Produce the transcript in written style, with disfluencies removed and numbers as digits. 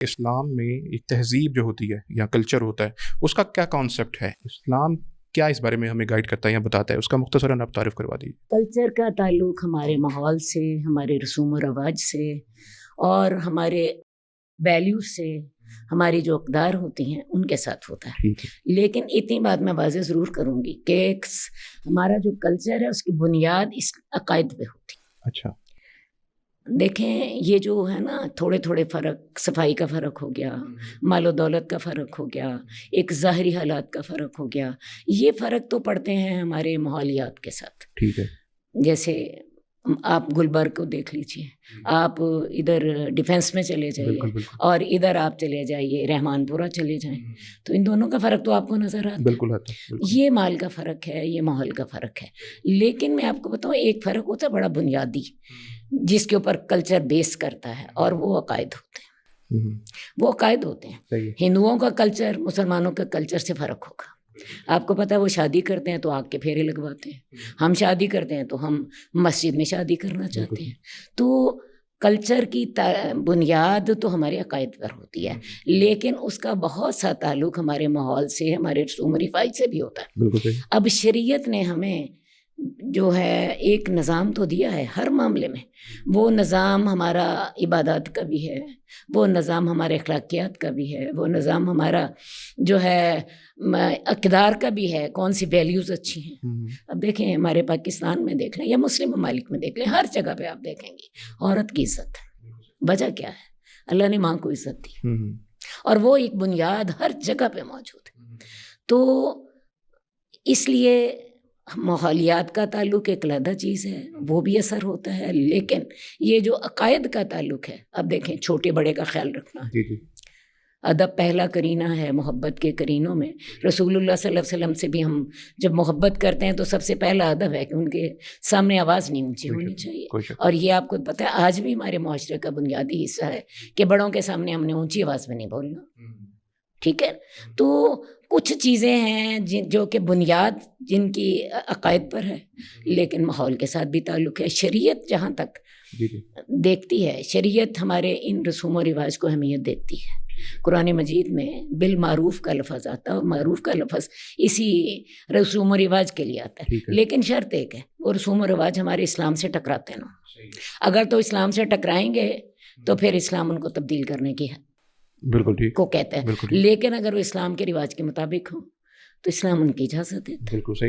اسلام میں ایک تہذیب جو ہوتی ہے یا کلچر ہوتا ہے اس کا کیا کانسیپٹ ہے؟ اسلام کیا اس بارے میں ہمیں گائیڈ کرتا ہے یا بتاتا ہے؟ اس کا مختصراً آپ تعارف کروا دیجیے۔ کلچر کا تعلق ہمارے ماحول سے، ہمارے رسوم و رواج سے اور ہمارے ویلیوز سے، ہماری جو اقدار ہوتی ہیں ان کے ساتھ ہوتا ہے۔ لیکن اتنی بات میں واضح ضرور کروں گی کہ ہمارا جو کلچر ہے اس کی بنیاد اس عقائد پہ ہوتی ہے۔ اچھا، دیکھیں یہ جو ہے نا تھوڑے تھوڑے فرق، صفائی کا فرق ہو گیا، مال و دولت کا فرق ہو گیا، ایک ظاہری حالات کا فرق ہو گیا، یہ فرق تو پڑتے ہیں ہمارے ماحولیات کے ساتھ۔ ٹھیک ہے، جیسے آپ گلبرگ کو دیکھ لیجئے، آپ ادھر ڈیفینس میں چلے جائیے بالکل بالکل اور ادھر آپ چلے جائیے رحمان پورہ چلے جائیں، تو ان دونوں کا فرق تو آپ کو نظر آتا ہے۔ بالکل آتا ہے، بالکل۔ یہ مال کا فرق ہے، یہ ماحول کا فرق ہے۔ لیکن میں آپ کو بتاؤں ایک فرق ہوتا ہے بڑا بنیادی، جس کے اوپر کلچر بیس کرتا ہے، اور وہ عقائد ہوتے ہیں۔ وہ عقائد ہوتے ہیں۔ صحیح ہے۔ ہندوؤں کا کلچر مسلمانوں کے کلچر سے فرق ہوگا۔ آپ کو پتہ ہے وہ شادی کرتے ہیں تو آگ کے پھیرے لگواتے ہیں، ہم شادی کرتے ہیں تو ہم مسجد میں شادی کرنا چاہتے ہیں۔ تو کلچر کی بنیاد تو ہمارے عقائد پر ہوتی ہے، لیکن اس کا بہت سا تعلق ہمارے ماحول سے، ہمارے رسوم و رواج سے بھی ہوتا ہے۔ بالکل صحیح۔ اب شریعت نے ہمیں جو ہے ایک نظام تو دیا ہے ہر معاملے میں، وہ نظام ہمارا عبادات کا بھی ہے، وہ نظام ہمارے اخلاقیات کا بھی ہے، وہ نظام ہمارا جو ہے اقدار کا بھی ہے، کون سی ویلیوز اچھی ہیں۔ اب دیکھیں ہمارے پاکستان میں دیکھ لیں یا مسلم ممالک میں دیکھ لیں، ہر جگہ پہ آپ دیکھیں گے عورت کی عزت ہے۔ وجہ کیا ہے؟ اللہ نے ماں کو عزت دی، اور وہ ایک بنیاد ہر جگہ پہ موجود ہے۔ تو اس لیے ماحولیات کا تعلق ایک علیحدہ چیز ہے، وہ بھی اثر ہوتا ہے، لیکن یہ جو عقائد کا تعلق ہے، اب دیکھیں چھوٹے بڑے کا خیال رکھنا ہے۔ ادب پہلا کرینہ ہے محبت کے کرینوں میں۔ رسول اللہ صلی اللہ علیہ وسلم سے بھی ہم جب محبت کرتے ہیں تو سب سے پہلا ادب ہے کہ ان کے سامنے آواز نہیں اونچی ہونی چاہیے، اور یہ آپ کو پتہ ہے آج بھی ہمارے معاشرے کا بنیادی حصہ ہے کہ بڑوں کے سامنے ہم نے اونچی آواز میں نہیں بولنا، ٹھیک ہے۔ تو کچھ چیزیں ہیں جو کہ بنیاد جن کی عقائد پر ہے، لیکن ماحول کے ساتھ بھی تعلق ہے۔ شریعت جہاں تک دیکھتی ہے، شریعت ہمارے ان رسوم و رواج کو اہمیت دیتی ہے۔ قرآن مجید میں بالمعروف کا لفظ آتا ہے، اور معروف کا لفظ اسی رسوم و رواج کے لیے آتا ہے، لیکن شرط ایک ہے، وہ رسوم و رواج ہمارے اسلام سے ٹکراتے نہ ہوں۔ اگر تو اسلام سے ٹکرائیں گے تو پھر اسلام ان کو تبدیل کرنے کی بالکل ٹھیک کو کہتا ہے، لیکن اگر وہ اسلام کے رواج کے مطابق ہوں تو اسلام ان کی اجازت دیتا ہے۔ بالکل صحیح۔